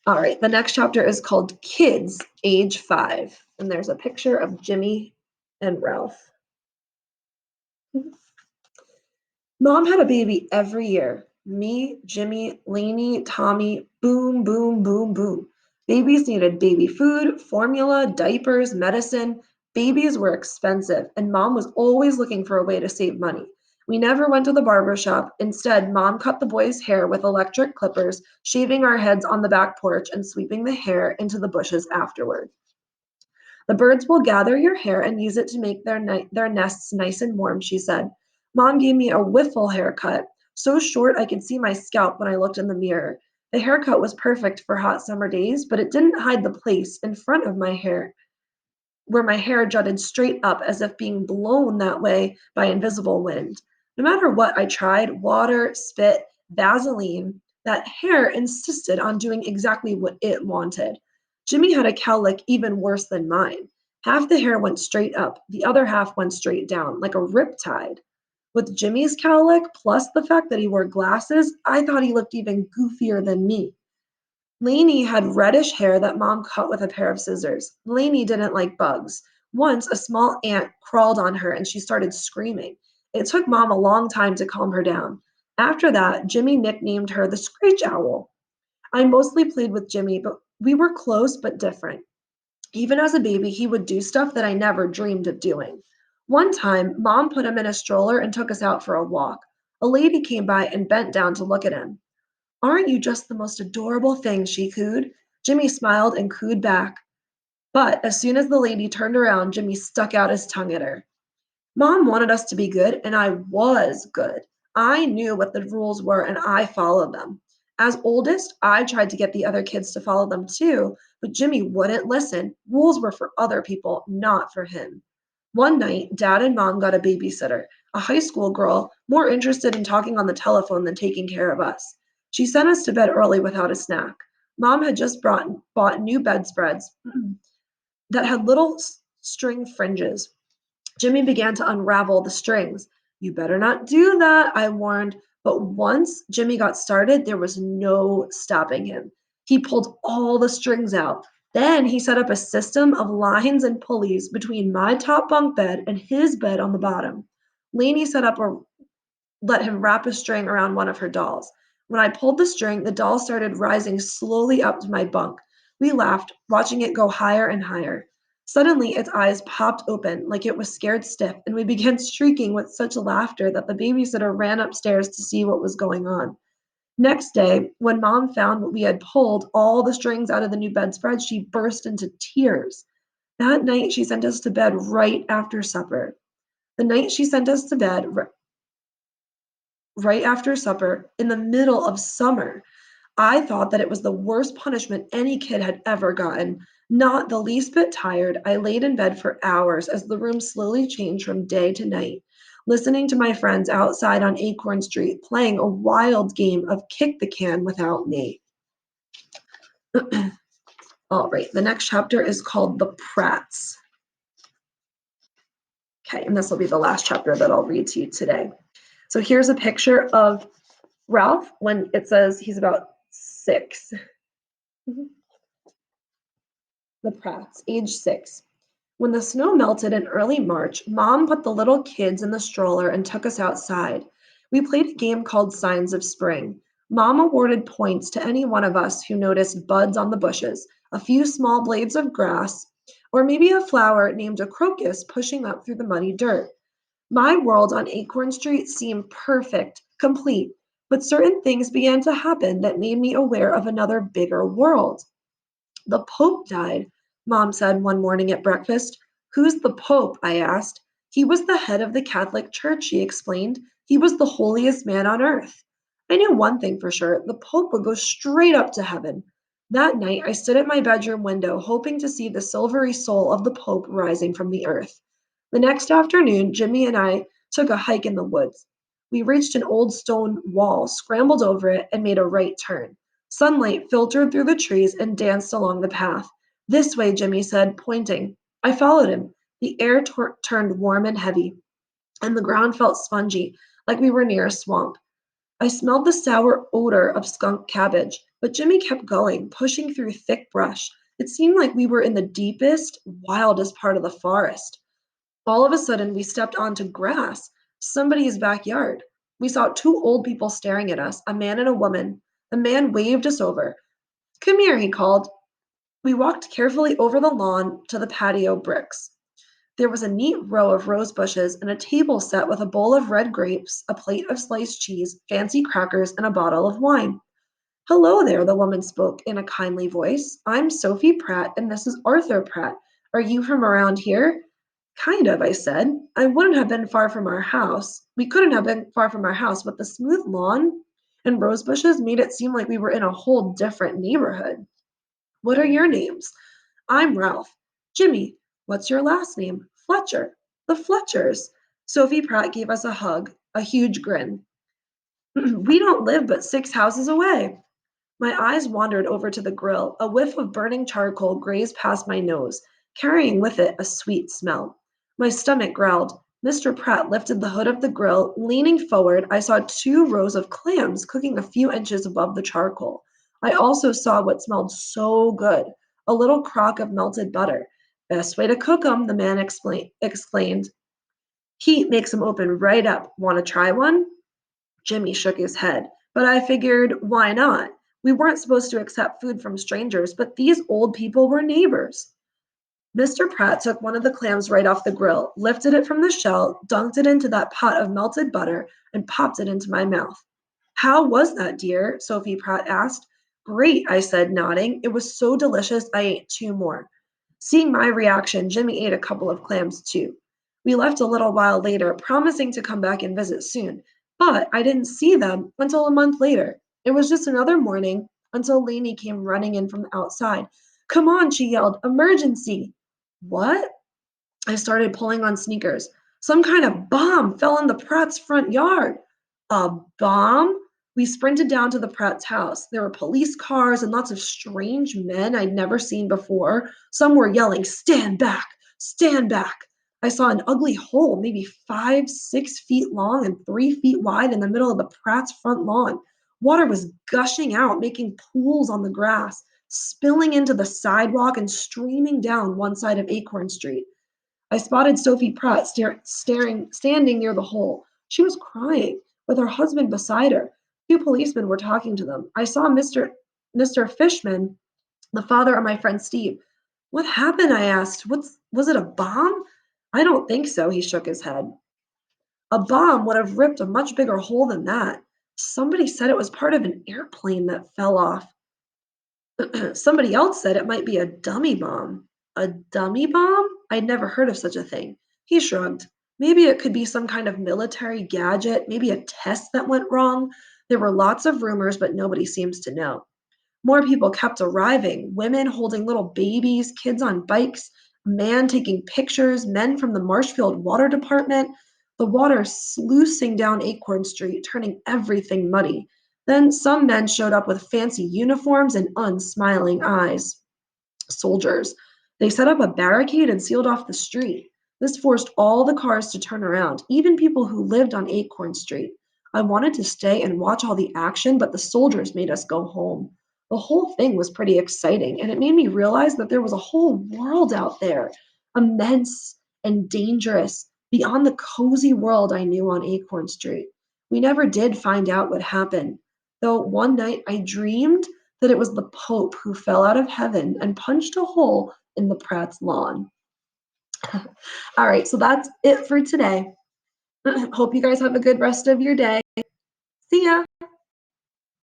All right, the next chapter is called Kids, Age 5. And there's a picture of Jimmy and Ralph. Mom had a baby every year. Me, Jimmy, Lainey, Tommy, boom, boom, boom, boom. Babies needed baby food, formula, diapers, medicine. Babies were expensive, and Mom was always looking for a way to save money. We never went to the barber shop. Instead, Mom cut the boys' hair with electric clippers, shaving our heads on the back porch and sweeping the hair into the bushes afterward. The birds will gather your hair and use it to make their nests nice and warm, she said. Mom gave me a wiffle haircut, so short I could see my scalp when I looked in the mirror. The haircut was perfect for hot summer days, but it didn't hide the place in front of my hair where my hair jutted straight up as if being blown that way by invisible wind. No matter what I tried, water, spit, Vaseline, that hair insisted on doing exactly what it wanted. Jimmy had a cowlick even worse than mine. Half the hair went straight up, the other half went straight down, like a riptide. With Jimmy's cowlick, plus the fact that he wore glasses, I thought he looked even goofier than me. Lainey had reddish hair that Mom cut with a pair of scissors. Lainey didn't like bugs. Once a small ant crawled on her and she started screaming. It took Mom a long time to calm her down. After that, Jimmy nicknamed her the Screech Owl. I mostly played with Jimmy, but we were close but different. Even as a baby, he would do stuff that I never dreamed of doing. One time, Mom put him in a stroller and took us out for a walk. A lady came by and bent down to look at him. Aren't you just the most adorable thing, she cooed. Jimmy smiled and cooed back. But as soon as the lady turned around, Jimmy stuck out his tongue at her. Mom wanted us to be good, and I was good. I knew what the rules were, and I followed them. As oldest, I tried to get the other kids to follow them too, but Jimmy wouldn't listen. Rules were for other people, not for him. One night, Dad and Mom got a babysitter, a high school girl more interested in talking on the telephone than taking care of us. She sent us to bed early without a snack. Mom had just bought new bedspreads that had little string fringes. Jimmy began to unravel the strings. You better not do that, I warned. But once Jimmy got started, there was no stopping him. He pulled all the strings out. Then he set up a system of lines and pulleys between my top bunk bed and his bed on the bottom. Lainey let him wrap a string around one of her dolls. When I pulled the string, the doll started rising slowly up to my bunk. We laughed, watching it go higher and higher. Suddenly, its eyes popped open like it was scared stiff, and we began shrieking with such laughter that the babysitter ran upstairs to see what was going on. Next day, when Mom found what we had pulled all the strings out of the new bedspread, she burst into tears. That night, she sent us to bed right after supper. The night she sent us to bed, right after supper in the middle of summer. I thought that it was the worst punishment any kid had ever gotten. Not the least bit tired, I laid in bed for hours as the room slowly changed from day to night, listening to my friends outside on Acorn Street playing a wild game of kick the can without me. All right, the next chapter is called The Prats. Okay, and this will be the last chapter that I'll read to you today. So here's a picture of Ralph when it says he's about 6. The Pratts, age 6. When the snow melted in early March, Mom put the little kids in the stroller and took us outside. We played a game called Signs of Spring. Mom awarded points to any one of us who noticed buds on the bushes, a few small blades of grass, or maybe a flower named a crocus pushing up through the muddy dirt. My world on Acorn Street seemed perfect, complete, but certain things began to happen that made me aware of another bigger world. The Pope died, Mom said one morning at breakfast. Who's the Pope? I asked. He was the head of the Catholic Church, she explained. He was the holiest man on earth. I knew one thing for sure the Pope would go straight up to heaven. That night, I stood at my bedroom window, hoping to see the silvery soul of the Pope rising from the earth. The next afternoon, Jimmy and I took a hike in the woods. We reached an old stone wall, scrambled over it, and made a right turn. Sunlight filtered through the trees and danced along the path. This way, Jimmy said, pointing. I followed him. The air turned warm and heavy, and the ground felt spongy, like we were near a swamp. I smelled the sour odor of skunk cabbage, but Jimmy kept going, pushing through thick brush. It seemed like we were in the deepest, wildest part of the forest. All of a sudden, we stepped onto grass, somebody's backyard. We saw two old people staring at us, a man and a woman. The man waved us over. Come here, he called. We walked carefully over the lawn to the patio bricks. There was a neat row of rose bushes and a table set with a bowl of red grapes, a plate of sliced cheese, fancy crackers, and a bottle of wine. Hello there, the woman spoke in a kindly voice. I'm Sophie Pratt, and this is Arthur Pratt. Are you from around here? Kind of, I said. I wouldn't have been far from our house. We couldn't have been far from our house, but the smooth lawn and rose bushes made it seem like we were in a whole different neighborhood. What are your names? I'm Ralph. Jimmy, what's your last name? Fletcher. The Fletchers. Sophie Pratt gave us a hug, a huge grin. We don't live but 6 houses away. My eyes wandered over to the grill. A whiff of burning charcoal grazed past my nose, carrying with it a sweet smell. My stomach growled. Mr. Pratt lifted the hood of the grill. Leaning forward, I saw 2 rows of clams cooking a few inches above the charcoal. I also saw what smelled so good, a little crock of melted butter. Best way to cook 'em, the man exclaimed. Heat makes 'em open right up. Want to try one? Jimmy shook his head. But I figured, why not? We weren't supposed to accept food from strangers, but these old people were neighbors. Mr. Pratt took one of the clams right off the grill, lifted it from the shell, dunked it into that pot of melted butter, and popped it into my mouth. How was that, dear? Sophie Pratt asked. Great, I said, nodding. It was so delicious, I ate 2 more. Seeing my reaction, Jimmy ate a couple of clams too. We left a little while later, promising to come back and visit soon, but I didn't see them until a month later. It was just another morning until Lainey came running in from the outside. Come on, she yelled, emergency! What? I started pulling on sneakers. Some kind of bomb fell in the Pratt's front yard. A bomb? We sprinted down to the Pratt's house. There were police cars and lots of strange men I'd never seen before. Some were yelling, stand back, stand back. I saw an ugly hole, maybe 5, 6 feet long and 3 feet wide in the middle of the Pratt's front lawn. Water was gushing out, making pools on the grass, spilling into the sidewalk and streaming down one side of Acorn Street. I spotted Sophie Pratt standing near the hole. She was crying, with her husband beside her. 2 policemen were talking to them. I saw Mr. Fishman, the father of my friend Steve. What happened? I asked. Was it a bomb? I don't think so, he shook his head. A bomb would have ripped a much bigger hole than that. Somebody said it was part of an airplane that fell off. Somebody else said it might be a dummy bomb. A dummy bomb? I'd never heard of such a thing. He shrugged. Maybe it could be some kind of military gadget, maybe a test that went wrong. There were lots of rumors, but nobody seems to know. More people kept arriving, women holding little babies, kids on bikes, a man taking pictures, men from the Marshfield water department, the water sluicing down Acorn Street, turning everything muddy. Then some men showed up with fancy uniforms and unsmiling eyes. Soldiers. They set up a barricade and sealed off the street. This forced all the cars to turn around, even people who lived on Acorn Street. I wanted to stay and watch all the action, but the soldiers made us go home. The whole thing was pretty exciting, and it made me realize that there was a whole world out there, immense and dangerous, beyond the cozy world I knew on Acorn Street. We never did find out what happened, though one night I dreamed that it was the Pope who fell out of heaven and punched a hole in the Pratt's lawn. All right, so that's it for today. Hope you guys have a good rest of your day. See ya.